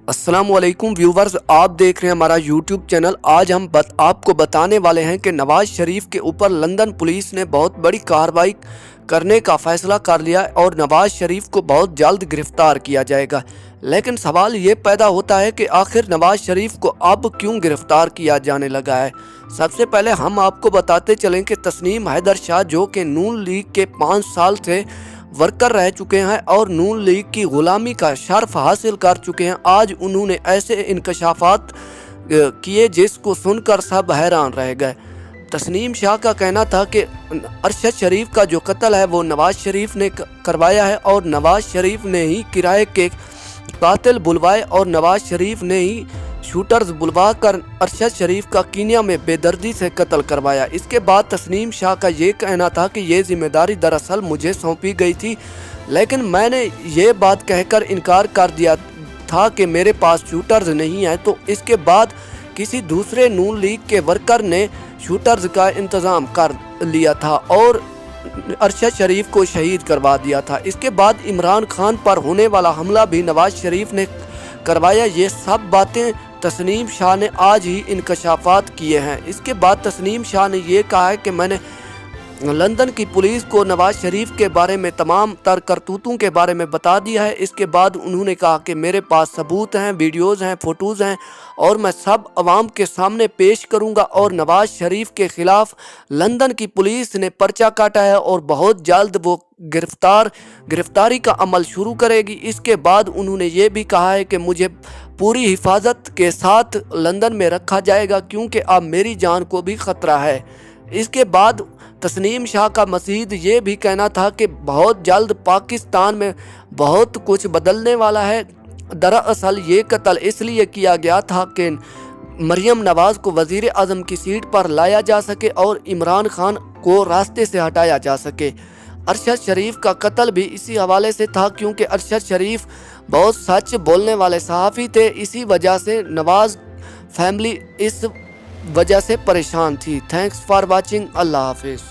अस्सलाम वालेकुम व्यूवर्स, आप देख रहे हैं हमारा यूट्यूब चैनल। आज हम आपको बताने वाले हैं कि नवाज शरीफ के ऊपर लंदन पुलिस ने बहुत बड़ी कार्रवाई करने का फैसला कर लिया और नवाज शरीफ को बहुत जल्द गिरफ्तार किया जाएगा। लेकिन सवाल ये पैदा होता है कि आखिर नवाज शरीफ को अब क्यों गिरफ्तार किया जाने लगा है। सबसे पहले हम आपको बताते चलें कि तस्नीम हैदर शाह, जो कि नून लीग के 5 साल से वर्कर रह चुके हैं और नून लीग की गुलामी का शर्फ हासिल कर चुके हैं, आज उन्होंने ऐसे इंकशाफात किए जिसको सुनकर सब हैरान रह गए। तस्नीम शाह का कहना था कि अरशद शरीफ का जो कत्ल है वो नवाज शरीफ ने करवाया है और नवाज शरीफ ने ही किराए के कातिल बुलवाए और नवाज शरीफ ने ही शूटर्स बुलवा कर अरशद शरीफ का कीनिया में बेदर्दी से कत्ल करवाया। इसके बाद तस्नीम शाह का ये कहना था कि ये जिम्मेदारी दरअसल मुझे सौंपी गई थी, लेकिन मैंने ये बात कहकर इनकार कर दिया था कि मेरे पास शूटर्स नहीं है। तो इसके बाद किसी दूसरे नून लीग के वर्कर ने शूटर्स का इंतज़ाम कर लिया था और अरशद शरीफ को शहीद करवा दिया था। इसके बाद इमरान खान पर होने वाला हमला भी नवाज शरीफ ने करवाया। ये सब बातें तस्नीम शाह ने आज ही इंकशाफात किए हैं। इसके बाद तस्नीम शाह ने ये कहा है कि मैंने लंदन की पुलिस को नवाज शरीफ के बारे में तमाम तर करतूतों के बारे में बता दिया है। इसके बाद उन्होंने कहा कि मेरे पास सबूत हैं, वीडियोज़ हैं, फ़ोटोज़ हैं और मैं सब अवाम के सामने पेश करूंगा। और नवाज शरीफ के ख़िलाफ़ लंदन की पुलिस ने पर्चा काटा है और बहुत जल्द वो गिरफ्तारी का अमल शुरू करेगी। इसके बाद उन्होंने ये भी कहा है कि मुझे पूरी हिफाजत के साथ लंदन में रखा जाएगा क्योंकि अब मेरी जान को भी ख़तरा है। इसके बाद तस्नीम शाह का मज़ीद ये भी कहना था कि बहुत जल्द पाकिस्तान में बहुत कुछ बदलने वाला है। दरअसल ये कत्ल इसलिए किया गया था कि मरियम नवाज़ को वज़ीर आज़म की सीट पर लाया जा सके और इमरान खान को रास्ते से हटाया जा सके। अरशद शरीफ का कत्ल भी इसी हवाले से था क्योंकि अरशद शरीफ बहुत सच बोलने वाले सहाफ़ी थे। इसी वजह से नवाज़ फैमिली इस वजह से परेशान थी। Thanks for watching. अल्लाह हाफिज़।